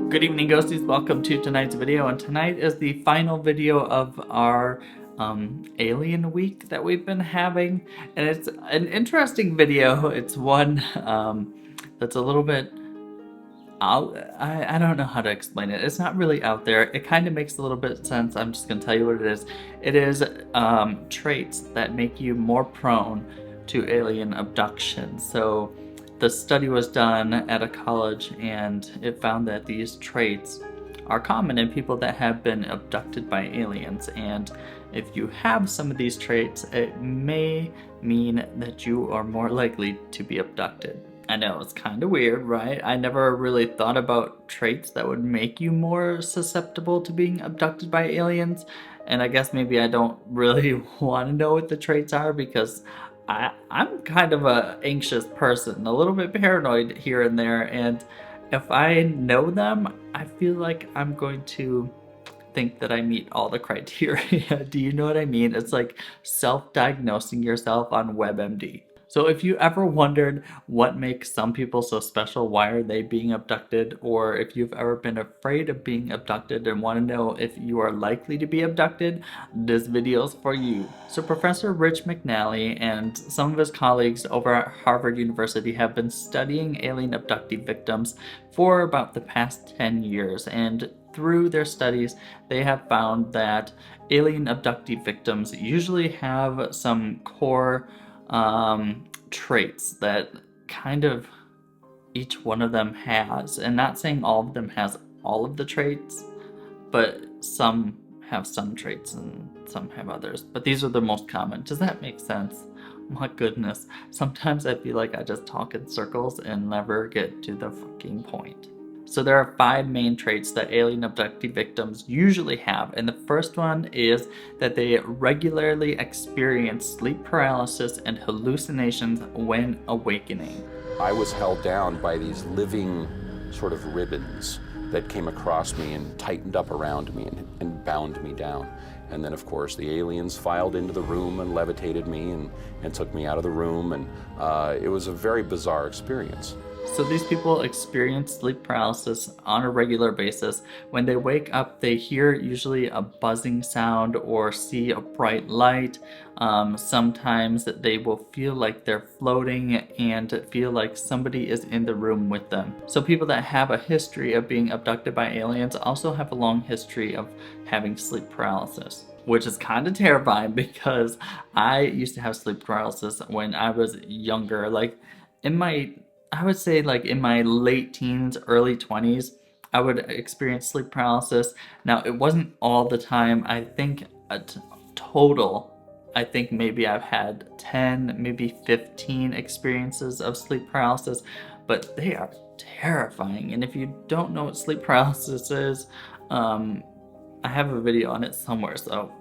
Good evening, ghosties. Welcome to tonight's video, and tonight is the final video of our alien week that we've been having, and it's an interesting video. It's one that's a little bit out. I don't know how to explain it. It's not really out there. It kind of makes a little bit of sense. I'm just gonna tell you what it is. It is traits that make you more prone to alien abduction. So the study was done at a college, and it found that these traits are common in people that have been abducted by aliens. And if you have some of these traits, it may mean that you are more likely to be abducted. I know, it's kind of weird, right? I never really thought about traits that would make you more susceptible to being abducted by aliens. And I guess maybe I don't really want to know what the traits are because I'm kind of a anxious person, a little bit paranoid here and there, and if I know them, I feel like I'm going to think that I meet all the criteria. Do you know what I mean? It's like self-diagnosing yourself on WebMD. So if you ever wondered what makes some people so special, why are they being abducted, or if you've ever been afraid of being abducted and want to know if you are likely to be abducted, this video's for you. So Professor Rich McNally and some of his colleagues over at Harvard University have been studying alien abductee victims for about the past 10 years, and through their studies, they have found that alien abductee victims usually have some core traits that kind of each one of them has, and not saying all of them has all of the traits, but some have some traits and some have others, but these are the most common. Does that make sense? My goodness, sometimes I feel like I just talk in circles and never get to the fucking point. So there are 5 main traits that alien abductee victims usually have, and the first one is that they regularly experience sleep paralysis and hallucinations when awakening. I was held down by these living sort of ribbons that came across me and tightened up around me and bound me down. And then, of course, the aliens filed into the room and levitated me and took me out of the room, and it was a very bizarre experience. So these people experience sleep paralysis on a regular basis. When they wake up, they hear usually a buzzing sound or see a bright light. Sometimes they will feel like they're floating and feel like somebody is in the room with them. So people that have a history of being abducted by aliens also have a long history of having sleep paralysis, which is kind of terrifying because I used to have sleep paralysis when I was younger. Like I would say like in my late teens, early 20s, I would experience sleep paralysis. Now, it wasn't all the time. I think total, I think maybe I've had 10, maybe 15 experiences of sleep paralysis, but they are terrifying. And if you don't know what sleep paralysis is, I have a video on it somewhere, so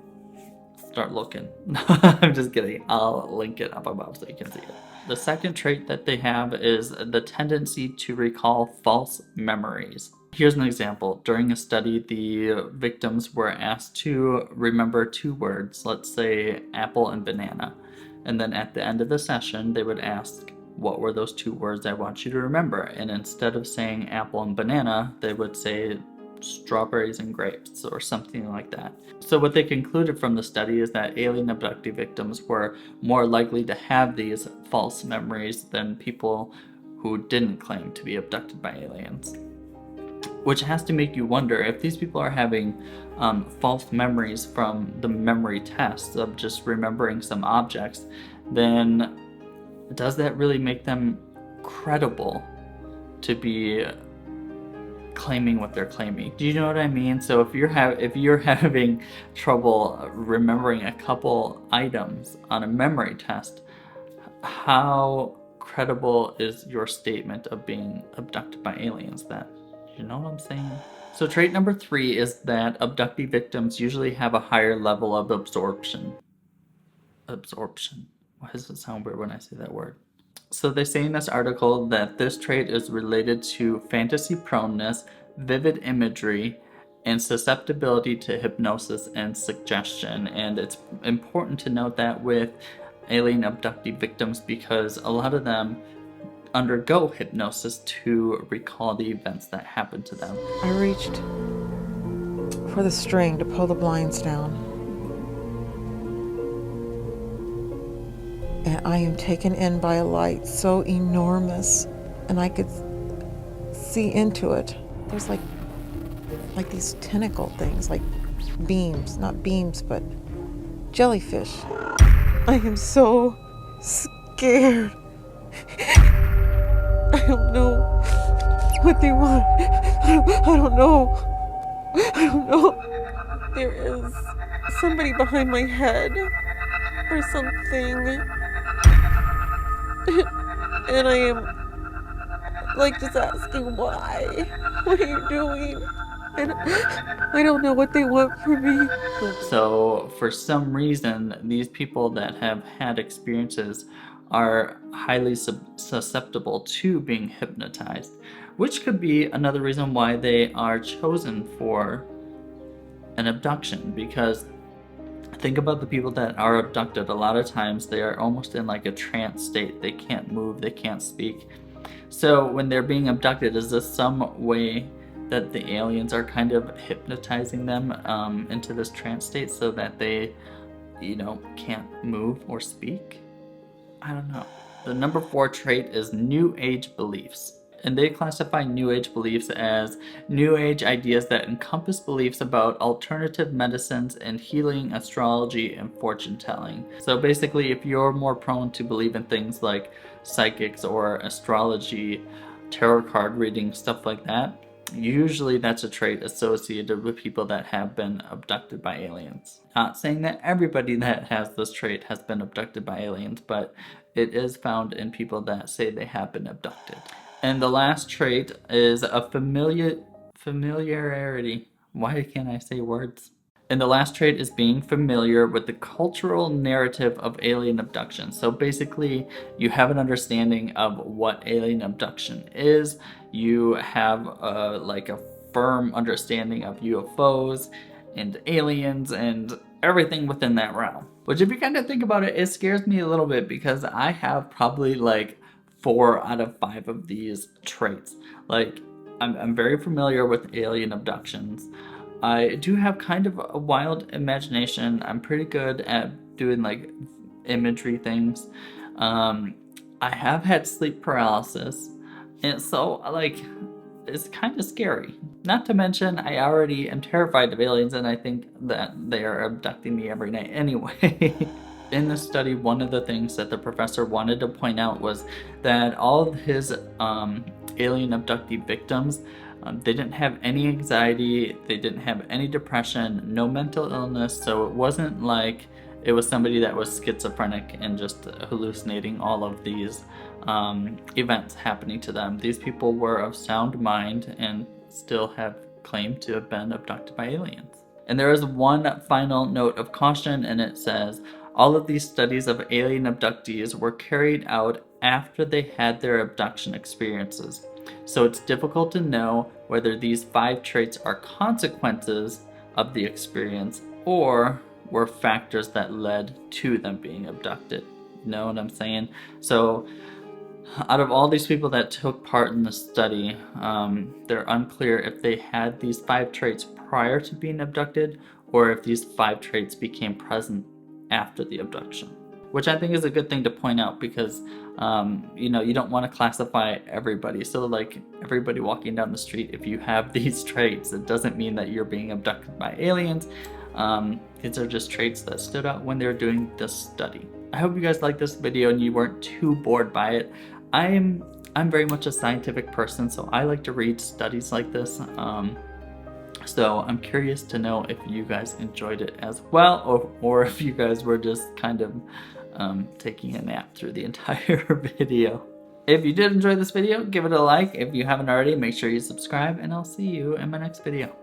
start looking. I'm just kidding. I'll link it up above so you can see it. The second trait that they have is the tendency to recall false memories. Here's an example. During a study, the victims were asked to remember 2 words, let's say apple and banana. And then at the end of the session, they would ask, what were those 2 words I want you to remember? And instead of saying apple and banana, they would say strawberries and grapes or something like that. So what they concluded from the study is that alien abductee victims were more likely to have these false memories than people who didn't claim to be abducted by aliens. Which has to make you wonder, if these people are having false memories from the memory tests of just remembering some objects, then does that really make them credible to be claiming what they're claiming? Do you know what I mean? So if you're having trouble remembering a couple items on a memory test, how credible is your statement of being abducted by aliens then? You know what I'm saying? So trait number 3 is that abductee victims usually have a higher level of absorption. Absorption. Why does it sound weird when I say that word? So they say in this article that this trait is related to fantasy proneness, vivid imagery, and susceptibility to hypnosis and suggestion. And it's important to note that with alien abductee victims because a lot of them undergo hypnosis to recall the events that happened to them. I reached for the string to pull the blinds down, and I am taken in by a light so enormous, and I could see into it. There's like these tentacle things, like beams, not beams, but jellyfish. I am so scared. I don't know what they want. I don't know. I don't know. There is somebody behind my head or something. And I am like just asking why. What are you doing? And I don't know what they want from me. So for some reason, these people that have had experiences are highly susceptible to being hypnotized, which could be another reason why they are chosen for an abduction. Because think about the people that are abducted. A lot of times they are almost in like a trance state. They can't move, they can't speak. So when they're being abducted, is this some way that the aliens are kind of hypnotizing them into this trance state so that they, can't move or speak? I don't know. The number 4 trait is New Age beliefs. And they classify New Age beliefs as New Age ideas that encompass beliefs about alternative medicines and healing, astrology, and fortune telling. So basically, if you're more prone to believe in things like psychics or astrology, tarot card reading, stuff like that, usually that's a trait associated with people that have been abducted by aliens. Not saying that everybody that has this trait has been abducted by aliens, but it is found in people that say they have been abducted. And the last trait is a familiarity. Why can't I say words? And the last trait is being familiar with the cultural narrative of alien abduction. So basically, you have an understanding of what alien abduction is. You have a firm understanding of UFOs and aliens and everything within that realm. Which, if you kind of think about it, it scares me a little bit because I have probably like 4 out of 5 of these traits. Like, I'm very familiar with alien abductions. I do have kind of a wild imagination. I'm pretty good at doing like imagery things. I have had sleep paralysis, and so like it's kind of scary. Not to mention, I already am terrified of aliens, and I think that they are abducting me every night anyway. In this study, one of the things that the professor wanted to point out was that all of his alien abductee victims, they didn't have any anxiety, they didn't have any depression, no mental illness, so it wasn't like it was somebody that was schizophrenic and just hallucinating all of these events happening to them. These people were of sound mind and still have claimed to have been abducted by aliens. And there is one final note of caution, and it says, all of these studies of alien abductees were carried out after they had their abduction experiences. So it's difficult to know whether these 5 traits are consequences of the experience or were factors that led to them being abducted. You know what I'm saying? So out of all these people that took part in the study, they're unclear if they had these 5 traits prior to being abducted or if these 5 traits became present after the abduction. Which I think is a good thing to point out because, you don't want to classify everybody. So like everybody walking down the street, if you have these traits, it doesn't mean that you're being abducted by aliens. These are just traits that stood out when they were doing this study. I hope you guys liked this video and you weren't too bored by it. I'm very much a scientific person, so I like to read studies like this. So I'm curious to know if you guys enjoyed it as well, or if you guys were just kind of taking a nap through the entire video. If you did enjoy this video, give it a like. If you haven't already, make sure you subscribe, and I'll see you in my next video.